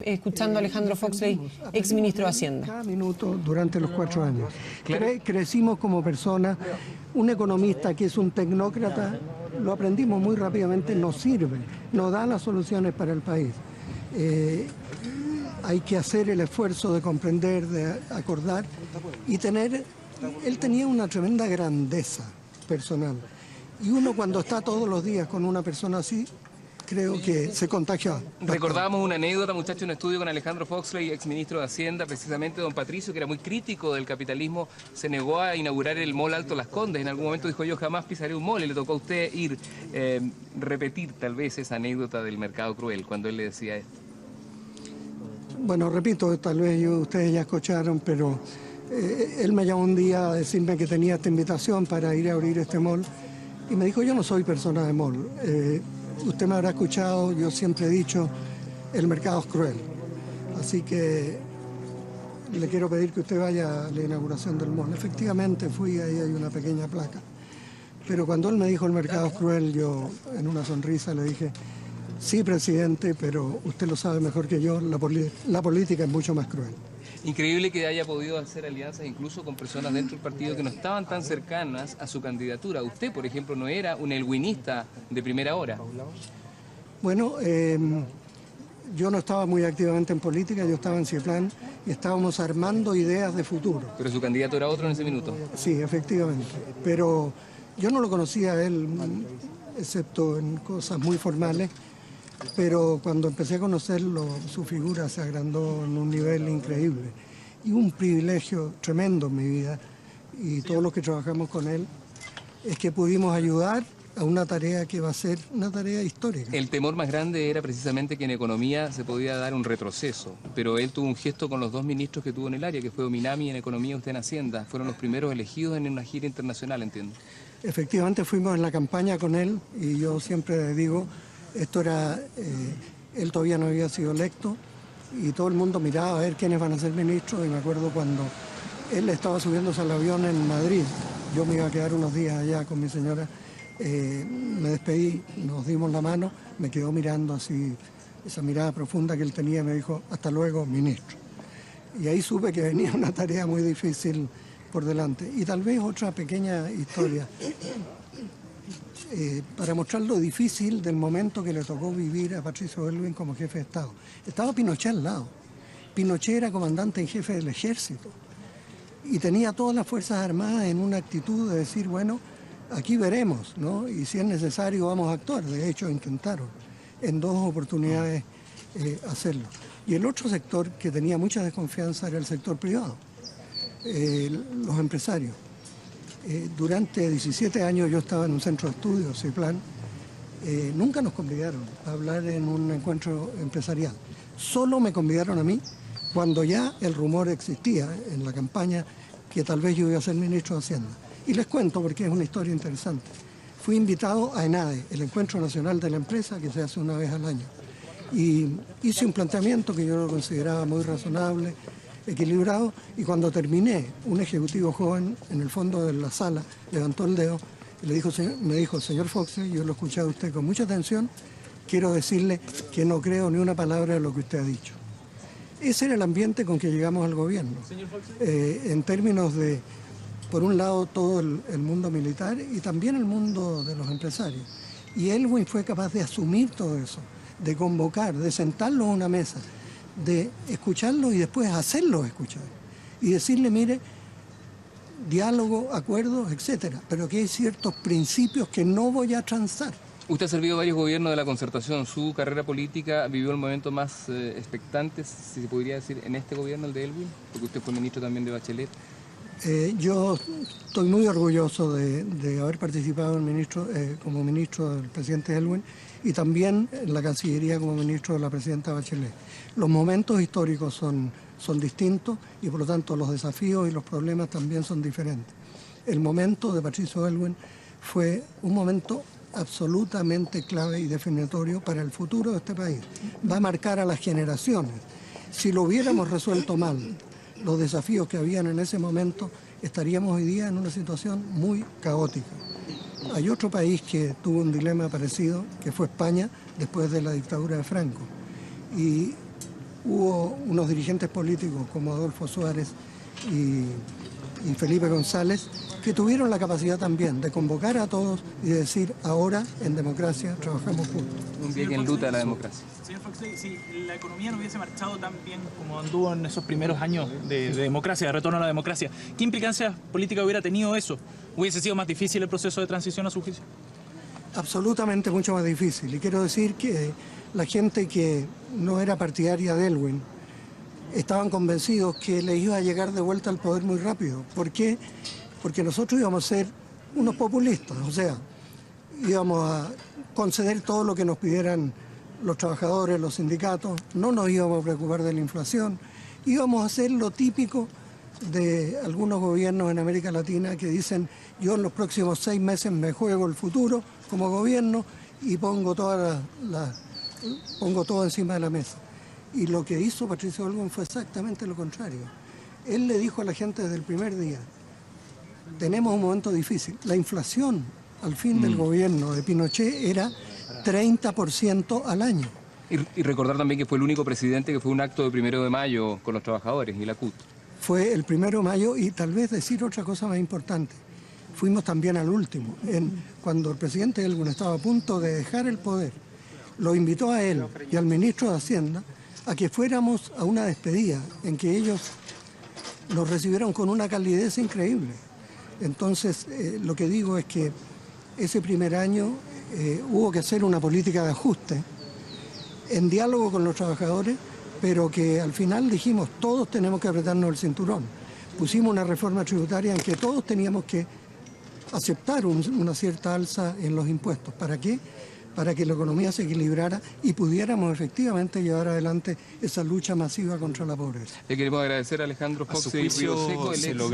escuchando a Alejandro Foxley, ex ministro de Hacienda. Cada minuto durante los 4 años. Crecimos como personas. Un economista que es un tecnócrata, lo aprendimos muy rápidamente, no sirve, no da las soluciones para el país. Hay que hacer el esfuerzo de comprender, de acordar y tener... Él tenía una tremenda grandeza personal. Y uno cuando está todos los días con una persona así, creo que se contagia. Recordábamos una anécdota, muchachos, en un estudio con Alejandro Foxley, exministro de Hacienda, precisamente don Patricio, que era muy crítico del capitalismo, se negó a inaugurar el mall Alto Las Condes. En algún momento dijo, yo jamás pisaré un mall, y le tocó a usted ir, repetir tal vez esa anécdota del mercado cruel, cuando él le decía esto. Bueno, repito, tal vez ustedes ya escucharon, pero él me llamó un día a decirme que tenía esta invitación para ir a abrir este mall, y me dijo, yo no soy persona de mall. Usted me habrá escuchado, yo siempre he dicho, el mercado es cruel. Así que le quiero pedir que usted vaya a la inauguración del mall. Efectivamente fui, ahí hay una pequeña placa. Pero cuando él me dijo el mercado es cruel, yo en una sonrisa le dije, sí, presidente, pero usted lo sabe mejor que yo, la política es mucho más cruel. Increíble que haya podido hacer alianzas incluso con personas dentro del partido que no estaban tan cercanas a su candidatura. Usted, por ejemplo, no era un elwinista de primera hora. Bueno, yo no estaba muy activamente en política, yo estaba en Ciplan y estábamos armando ideas de futuro. Pero su candidato era otro en ese minuto. Sí, efectivamente. Pero yo no lo conocía a él, excepto en cosas muy formales. Pero cuando empecé a conocerlo, su figura se agrandó en un nivel increíble. Y un privilegio tremendo en mi vida, y todos los que trabajamos con él, es que pudimos ayudar a una tarea que va a ser una tarea histórica. El temor más grande era precisamente que en economía se podía dar un retroceso, pero él tuvo un gesto con los 2 ministros que tuvo en el área, que fue Ominami en economía y usted en Hacienda. Fueron los primeros elegidos en una gira internacional, entiendo. Efectivamente fuimos en la campaña con él, y yo siempre digo, esto era, él todavía no había sido electo y todo el mundo miraba a ver quiénes van a ser ministros, y me acuerdo cuando él estaba subiéndose al avión en Madrid, yo me iba a quedar unos días allá con mi señora, me despedí, nos dimos la mano, me quedó mirando así, esa mirada profunda que él tenía, y me dijo, hasta luego, ministro. Y ahí supe que venía una tarea muy difícil por delante. Y tal vez otra pequeña historia. Para mostrar lo difícil del momento que le tocó vivir a Patricio Aylwin como jefe de Estado. Estaba Pinochet al lado. Pinochet era comandante en jefe del ejército y tenía todas las Fuerzas Armadas en una actitud de decir, bueno, aquí veremos, ¿no? Y si es necesario vamos a actuar. De hecho, intentaron en 2 oportunidades hacerlo. Y el otro sector que tenía mucha desconfianza era el sector privado, los empresarios. Durante 17 años yo estaba en un centro de estudios, Ciplan, nunca nos convidaron a hablar en un encuentro empresarial. Solo me convidaron a mí cuando ya el rumor existía en la campaña que tal vez yo iba a ser ministro de Hacienda. Y les cuento porque es una historia interesante. Fui invitado a ENADE, el Encuentro Nacional de la Empresa, que se hace una vez al año. Y hice un planteamiento que yo lo consideraba muy razonable, equilibrado, y cuando terminé, un ejecutivo joven en el fondo de la sala levantó el dedo y me dijo, señor Foxley, yo lo he escuchado a usted con mucha atención, quiero decirle que no creo ni una palabra de lo que usted ha dicho. Ese era el ambiente con que llegamos al gobierno, en términos de, por un lado, todo el mundo militar y también el mundo de los empresarios. Y Aylwin fue capaz de asumir todo eso, de convocar, de sentarlo a una mesa, de escucharlo y después hacerlo escuchar. Y decirle, mire, diálogo, acuerdos, etcétera, pero que hay ciertos principios que no voy a transar. Usted ha servido varios gobiernos de la concertación. Su carrera política vivió el momento más expectante, si se podría decir, en este gobierno, el de Aylwin, porque usted fue ministro también de Bachelet. Yo estoy muy orgulloso de haber participado como ministro del presidente Aylwin y también en la Cancillería como ministro de la presidenta Bachelet. Los momentos históricos son distintos y por lo tanto los desafíos y los problemas también son diferentes. El momento de Patricio Aylwin fue un momento absolutamente clave y definitorio para el futuro de este país. Va a marcar a las generaciones. Si lo hubiéramos resuelto mal, los desafíos que habían en ese momento, estaríamos hoy día en una situación muy caótica. Hay otro país que tuvo un dilema parecido, que fue España, después de la dictadura de Franco. Y hubo unos dirigentes políticos como Adolfo Suárez y Felipe González, que tuvieron la capacidad también de convocar a todos y de decir, ahora en democracia trabajamos juntos. Un día que enluta la democracia. Señor Foxley, si la economía no hubiese marchado tan bien como anduvo en esos primeros años de democracia, de retorno a la democracia, ¿qué implicancias políticas hubiera tenido eso? ¿Hubiese sido más difícil el proceso de transición a su juicio? Absolutamente mucho más difícil. Y quiero decir que la gente que no era partidaria de Elwin estaban convencidos que les iba a llegar de vuelta al poder muy rápido. ¿Por qué? Porque nosotros íbamos a ser unos populistas, o sea, íbamos a conceder todo lo que nos pidieran los trabajadores, los sindicatos, no nos íbamos a preocupar de la inflación, íbamos a hacer lo típico de algunos gobiernos en América Latina que dicen, yo en los próximos 6 meses me juego el futuro como gobierno y pongo todo encima de la mesa. Y lo que hizo Patricio Aylwin fue exactamente lo contrario. Él le dijo a la gente desde el primer día, tenemos un momento difícil. La inflación al fin del gobierno de Pinochet era 30% al año. Y recordar también que fue el único presidente que fue un acto de 1 de mayo con los trabajadores y la CUT. Fue el 1 de mayo y tal vez decir otra cosa más importante. Fuimos también al último. Cuando el presidente Aylwin estaba a punto de dejar el poder, lo invitó a él y al ministro de Hacienda a que fuéramos a una despedida en que ellos nos recibieron con una calidez increíble. Entonces, lo que digo es que ese primer año hubo que hacer una política de ajuste en diálogo con los trabajadores, pero que al final dijimos, todos tenemos que apretarnos el cinturón. Pusimos una reforma tributaria en que todos teníamos que aceptar una cierta alza en los impuestos. ¿Para qué? Para que la economía se equilibrara y pudiéramos efectivamente llevar adelante esa lucha masiva contra la pobreza. Le queremos agradecer a Alejandro Foxley Río Seco, el ex